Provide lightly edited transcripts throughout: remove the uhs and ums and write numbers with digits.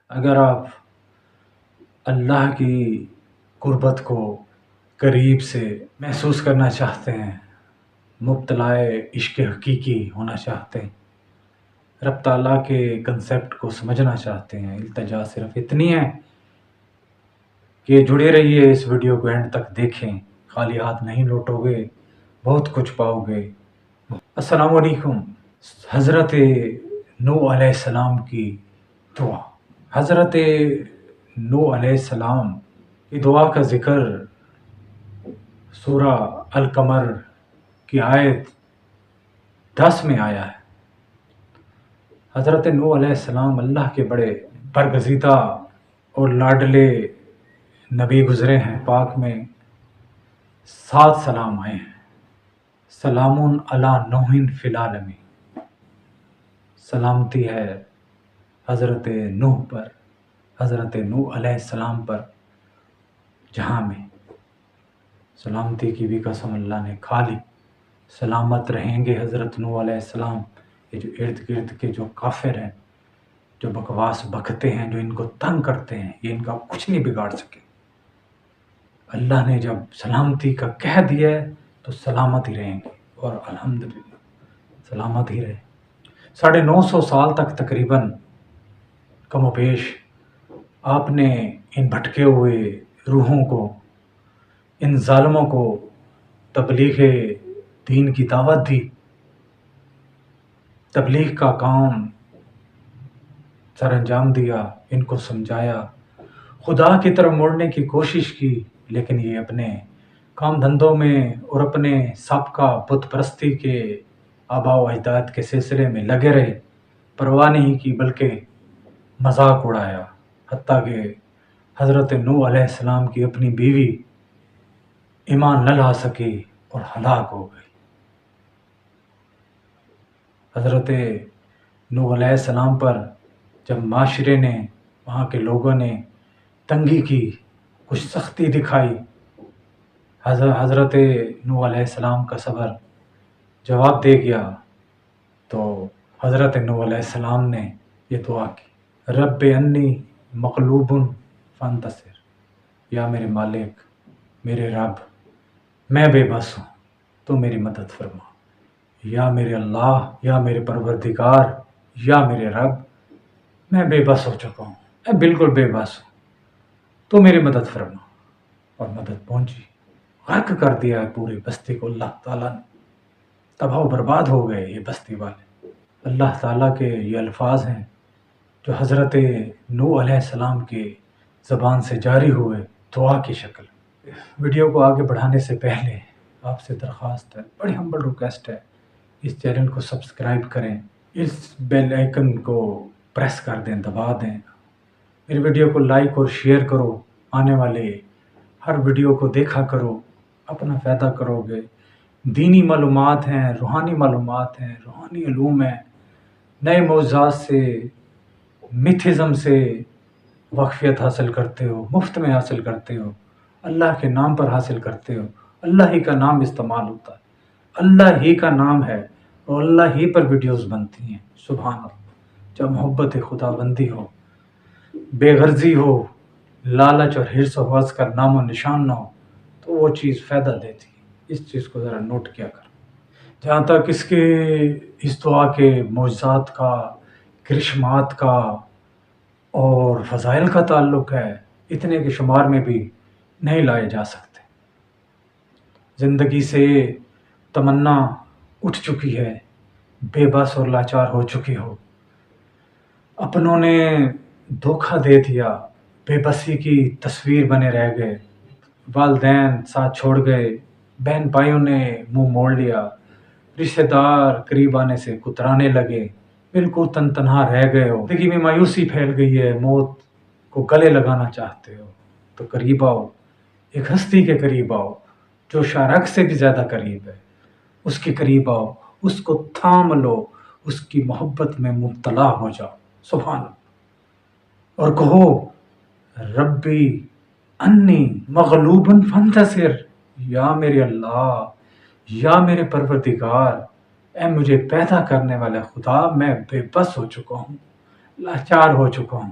اگر آپ اللہ کی قربت کو قریب سے محسوس کرنا چاہتے ہیں، مبتلائے عشق حقیقی ہونا چاہتے ہیں، رب تعالیٰ کے کنسیپٹ کو سمجھنا چاہتے ہیں، التجا صرف اتنی ہے کہ جڑے رہیے، اس ویڈیو کو اینڈ تک دیکھیں، خالی ہاتھ نہیں لوٹو گے، بہت کچھ پاؤ گے۔ السلام علیکم۔ حضرت نوح علیہ السلام کی دعا۔ حضرت نوح علیہ السلام کی دعا کا ذکر سورہ القمر کی آیت 10 میں آیا ہے۔ حضرت نوح علیہ السلام اللہ کے بڑے برگزیدہ اور لاڈلے نبی گزرے ہیں۔ پاک میں 7 سلام آئے ہیں۔ سلام علی نوح فی العالمین، سلامتی ہے حضرت نوح پر، حضرت نوح علیہ السلام پر جہاں میں۔ سلامتی کی بھی قسم اللہ نے کھا لی۔ سلامت رہیں گے حضرت نوح علیہ السلام۔ یہ جو ارد گرد کے جو کافر ہیں، جو بکواس بکتے ہیں، جو ان کو تنگ کرتے ہیں، یہ ان کا کچھ نہیں بگاڑ سکے۔ اللہ نے جب سلامتی کا کہہ دیا ہے تو سلامت ہی رہیں گے، اور الحمدللہ سلامت ہی رہے۔ 950 سال تک تقریباً کم و بیش آپ نے ان بھٹکے ہوئے روحوں کو، ان ظالموں کو تبلیغ دین کی دعوت دی، تبلیغ کا کام سر انجام دیا، ان کو سمجھایا، خدا کی طرف موڑنے کی کوشش کی، لیکن یہ اپنے کام دھندوں میں اور اپنے سابقہ بت پرستی کے آباء و اجداد کے سلسلے میں لگے رہے، پرواہ نہیں کی، بلکہ مذاق اڑایا، حتیٰ کہ حضرت نوح علیہ السلام کی اپنی بیوی ایمان نہ لا سکی اور ہلاک ہو گئی۔ حضرت نوح علیہ السلام پر جب معاشرے نے، وہاں کے لوگوں نے تنگی کی، کچھ سختی دکھائی، حضرت نوح علیہ السلام کا صبر جواب دے گیا، تو حضرت نوح علیہ السلام نے یہ دعا کی، رب انی مغلوب فانتصر، یا میرے مالک، میرے رب، میں بے بس ہوں، تو میری مدد فرما۔ یا میرے اللہ، یا میرے پروردگار، یا میرے رب، میں بے بس ہو چکا ہوں، میں بالکل بے بس ہوں، تو میری مدد فرما۔ اور مدد پہنچی، غرق کر دیا ہے پوری بستی کو اللہ تعالیٰ نے، تباہ و برباد ہو گئے یہ بستی والے۔ اللہ تعالیٰ کے یہ الفاظ ہیں جو حضرت نوح علیہ السلام کی زبان سے جاری ہوئے دعا کی شکل۔ ویڈیو کو آگے بڑھانے سے پہلے آپ سے درخواست ہے، بڑی ہمبل ریکویسٹ ہے، اس چینل کو سبسکرائب کریں، اس بیل آئیکن کو پریس کر دیں، دبا دیں، میری ویڈیو کو لائک اور شیئر کرو، آنے والے ہر ویڈیو کو دیکھا کرو، اپنا فائدہ کرو گے۔ دینی معلومات ہیں، روحانی معلومات ہیں، روحانی علوم ہیں، نئے موضوعات سے، میتھزم سے واقفیت حاصل کرتے ہو، مفت میں حاصل کرتے ہو، اللہ کے نام پر حاصل کرتے ہو، اللہ ہی کا نام استعمال ہوتا ہے، اللہ ہی کا نام ہے، اور اللہ ہی پر ویڈیوز بنتی ہیں۔ سبحان اللہ۔ جب محبت خدا بندی ہو، بے غرضی ہو، لالچ اور حرص و حوث کا نام و نشان نہ ہو، تو وہ چیز فائدہ دیتی ہے۔ اس چیز کو ذرا نوٹ کیا کریں۔ جہاں تک اس دعا کے معجزات کا، کرشمات کا اور فضائل کا تعلق ہے، اتنے کے شمار میں بھی نہیں لائے جا سکتے۔ زندگی سے تمنا اٹھ چکی ہے، بے بس اور لاچار ہو چکی ہو، اپنوں نے دھوکہ دے دیا، بے بسی کی تصویر بنے رہ گئے، والدین ساتھ چھوڑ گئے، بہن بھائیوں نے منہ موڑ لیا، رشتہ دار قریب آنے سے کترانے لگے، بالکل تنہا رہ گئے ہو، زندگی میں مایوسی پھیل گئی ہے، موت کو گلے لگانا چاہتے ہو، تو قریب آؤ، ایک ہستی کے قریب آؤ جو شارک سے بھی زیادہ قریب ہے، اس کے قریب آؤ، اس کو تھام لو، اس کی محبت میں مبتلا ہو جاؤ۔ سبحان اللہ۔ اور کہو ربی انی مغلوب فانتصر، یا میرے اللہ، یا میرے پروردگار، اے مجھے پیدا کرنے والے خدا، میں بے بس ہو چکا ہوں، لاچار ہو چکا ہوں،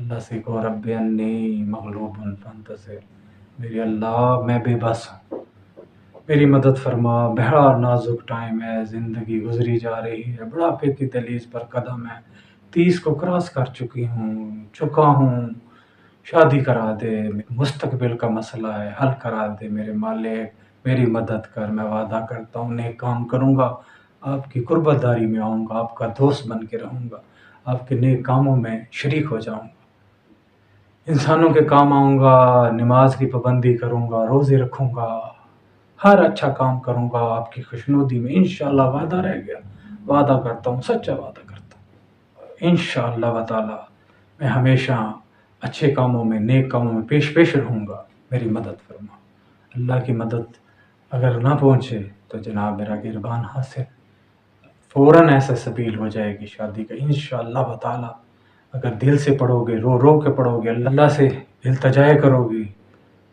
اللہ سے کہو رب انی مغلوب فانتصر، میری اللہ میں بے بس ہوں، میری مدد فرما، بڑا نازک ٹائم ہے، زندگی گزری جا رہی ہے، بڑھاپے کی دہلیز پر قدم ہے، 30 کو کراس کر چکا ہوں، شادی کرا دے، مستقبل کا مسئلہ ہے حل کرا دے میرے مالک، میری مدد کر، میں وعدہ کرتا ہوں نیک کام کروں گا، آپ کی قربت داری میں آؤں گا، آپ کا دوست بن کے رہوں گا، آپ کے نیک کاموں میں شریک ہو جاؤں گا، انسانوں کے کام آؤں گا، نماز کی پابندی کروں گا، روزے رکھوں گا، ہر اچھا کام کروں گا آپ کی خوشنودی میں، انشاءاللہ وعدہ رہ گیا، وعدہ کرتا ہوں، سچا وعدہ کرتا ہوں، انشاءاللہ تعالی میں ہمیشہ اچھے کاموں میں، نیک کاموں میں پیش رہوں گا، میری مدد فرما۔ اللہ کی مدد اگر نہ پہنچے تو جناب میرا گربان حاصل، فوراً ایسا سبیل ہو جائے گی شادی کا انشاءاللہ تعالی، اگر دل سے پڑھو گے، رو رو کے پڑھو گے، اللہ سے التجائے کرو گے،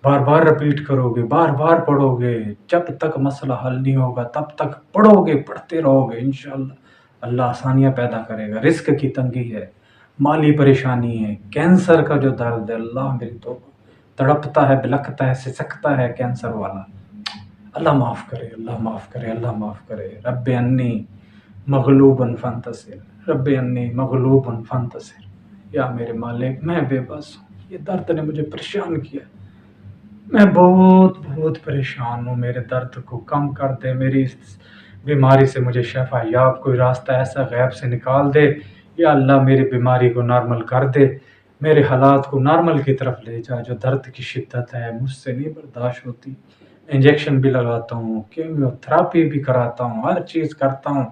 بار بار رپیٹ کرو گے، بار بار پڑھو گے، جب تک مسئلہ حل نہیں ہوگا تب تک پڑھو گے، پڑھتے رہو گے، انشاءاللہ اللہ آسانیاں پیدا کرے گا۔ رزق کی تنگی ہے، مالی پریشانی ہے، کینسر کا جو درد ہے، اللہ میری توبہ، تڑپتا ہے، بلکتا ہے، سسکتا ہے کینسر والا، اللہ معاف کرے، اللہ معاف کرے، اللہ معاف کرے۔ رب انی مغلوباً فانتصر، رب انی مغلوباً فانتصر، یا میرے مالک میں بے بس ہوں، یہ درد نے مجھے پریشان کیا، میں بہت بہت پریشان ہوں، میرے درد کو کم کر دے، میری اس بیماری سے مجھے شفا یاب، کوئی راستہ ایسا غیب سے نکال دے، یا اللہ میری بیماری کو نارمل کر دے، میرے حالات کو نارمل کی طرف لے جا، جو درد کی شدت ہے مجھ سے نہیں برداشت ہوتی، انجیکشن بھی لگاتا ہوں، کیمیو تھراپی بھی کراتا ہوں، ہر چیز کرتا ہوں،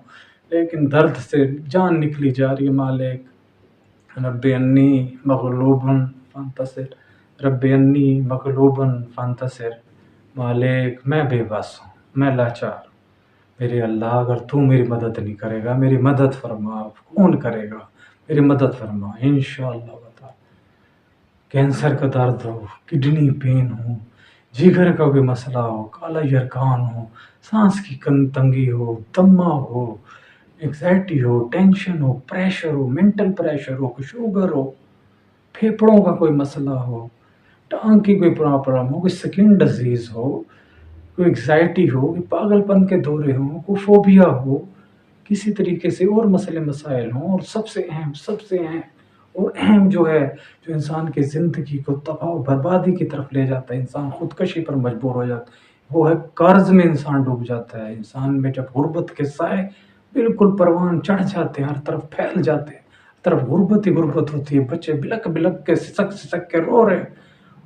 لیکن درد سے جان نکلی جا رہی ہے مالک، رب انی مغلوباً فانتصر، رب انی مغلوباً فانتصر، مالک میں بے بس ہوں، میں لاچار ہوں، میرے اللہ اگر تو میری مدد نہیں کرے گا، میری مدد فرما، کون کرے گا، میری مدد فرما انشاءاللہ بتا، کینسر کا درد ہو، کڈنی پین ہو، جگر کا کوئی مسئلہ ہو، کالا یرکان ہو، سانس کی تنگی ہو، دمہ ہو، ایگزائٹی ہو، ٹینشن ہو، پریشر ہو، مینٹل پریشر ہو، کوئی شوگر ہو، پھیپڑوں کا کوئی مسئلہ ہو، ٹانگ کی کوئی پرابلم ہو، کوئی سکن ڈیزیز ہو، کوئی ایگزائٹی ہو، کوئی پاگل پن کے دورے ہوں، کوئی فوبیا ہو، کسی طریقے سے اور مسئلے مسائل ہوں، اور سب سے اہم اور اہم جو ہے، جو انسان کی زندگی کو تباہ و بربادی کی طرف لے جاتا ہے، انسان خودکشی پر مجبور ہو جاتا ہے، وہ ہے قرض میں انسان ڈوب جاتا ہے، انسان میں جب غربت کے سائے بالکل پروان چڑھ جاتے ہیں، ہر طرف پھیل جاتے ہیں، ہر طرف غربت ہی غربت ہوتی ہے، بچے بلک بلک کے سسک کے رو رہے ہیں،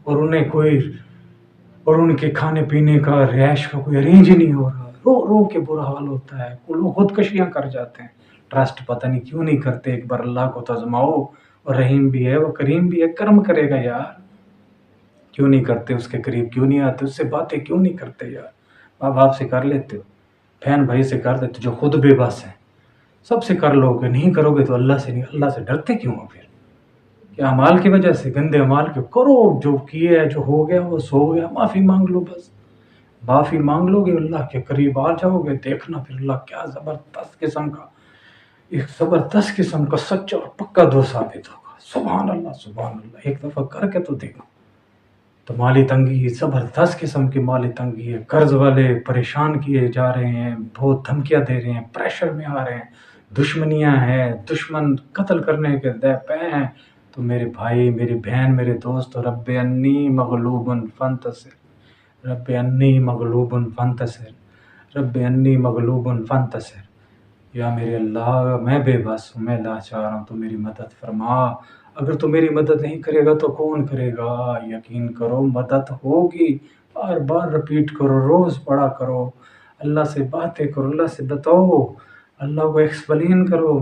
اور انہیں کوئی، اور ان کے کھانے پینے کا، رہائش کا کوئی ارینج ہی نہیں ہو رہا، رو رو کے برا حال ہوتا ہے، وہ لوگ خودکشیاں کر جاتے ہیں، ٹرسٹ پتہ نہیں کیوں نہیں کرتے، ایک بار اللہ کو تو آزماؤ، اور رحیم بھی ہے، وہ کریم بھی ہے، کرم کرے گا یار، کیوں نہیں کرتے، اس کے قریب کیوں نہیں آتے، اس سے باتیں کیوں نہیں کرتے یار، ماں باپ سے کر لیتے ہو، بہن بھائی سے کر دیتے جو خود بے بس ہیں، سب سے کر لو گے، نہیں کرو گے تو اللہ سے نہیں، اللہ سے ڈرتے کیوں ہو پھر، کہ اعمال کی وجہ سے، گندے اعمال کے کرو، جو کیے ہے، جو ہو گیا وہ سو گیا، معافی مانگ لو، بس معافی مانگ لو گے، اللہ کے قریب آ جاؤ گے، دیکھنا پھر اللہ کیا زبردست قسم کا، ایک زبردست قسم کا سچا اور پکا دوست ثابت ہوگا، سبحان اللہ سبحان اللہ، ایک دفعہ کر کے تو دیکھو۔ تو مالی تنگی، زبردست قسم کی مالی تنگی ہے، قرض والے پریشان کیے جا رہے ہیں، بہت دھمکیاں دے رہے ہیں، پریشر میں آ رہے ہیں، دشمنیاں ہیں، دشمن قتل کرنے کے دے پے ہیں، تو میرے بھائی، میری بہن، میرے دوست، رب انی مغلوباً فانتصر، رب انی مغلوباً فانتصر، رب انی مغلوباً فانتصر، یا میرے اللہ میں بے بس ہوں، میں لاچار ہوں، تو میری مدد فرما، اگر تو میری مدد نہیں کرے گا تو کون کرے گا، یقین کرو مدد ہوگی، بار بار رپیٹ کرو، روز پڑھا کرو، اللہ سے باتیں کرو، اللہ سے بتاؤ، اللہ کو ایکسپلین کرو،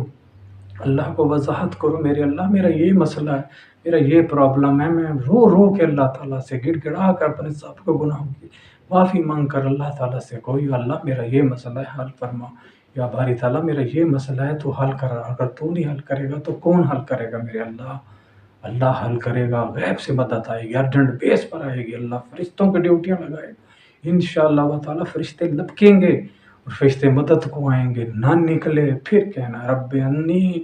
اللہ کو وضاحت کرو، میرے اللہ میرا یہ مسئلہ ہے، میرا یہ پرابلم ہے، میں رو رو کے اللہ تعالیٰ سے گڑ گڑا کر اپنے سب کو گناہوں کی معافی مانگ کر اللہ تعالیٰ سے کہو، یا اللہ میرا یہ مسئلہ ہے، حل فرما، یا باری تعالیٰ میرا یہ مسئلہ ہے، تو حل کر، اگر تو نہیں حل کرے گا تو کون حل کرے گا میرے اللہ، اللہ حل کرے گا، غیب سے مدد آئے گی، ارجنٹ بیس پر آئے گی، اللہ فرشتوں کی ڈیوٹیاں لگائے گا، انشاءاللہ تعالیٰ فرشتے لپکیں گے، اور فرشتے مدد کو آئیں گے، نہ نکلے پھر کہنا رب انی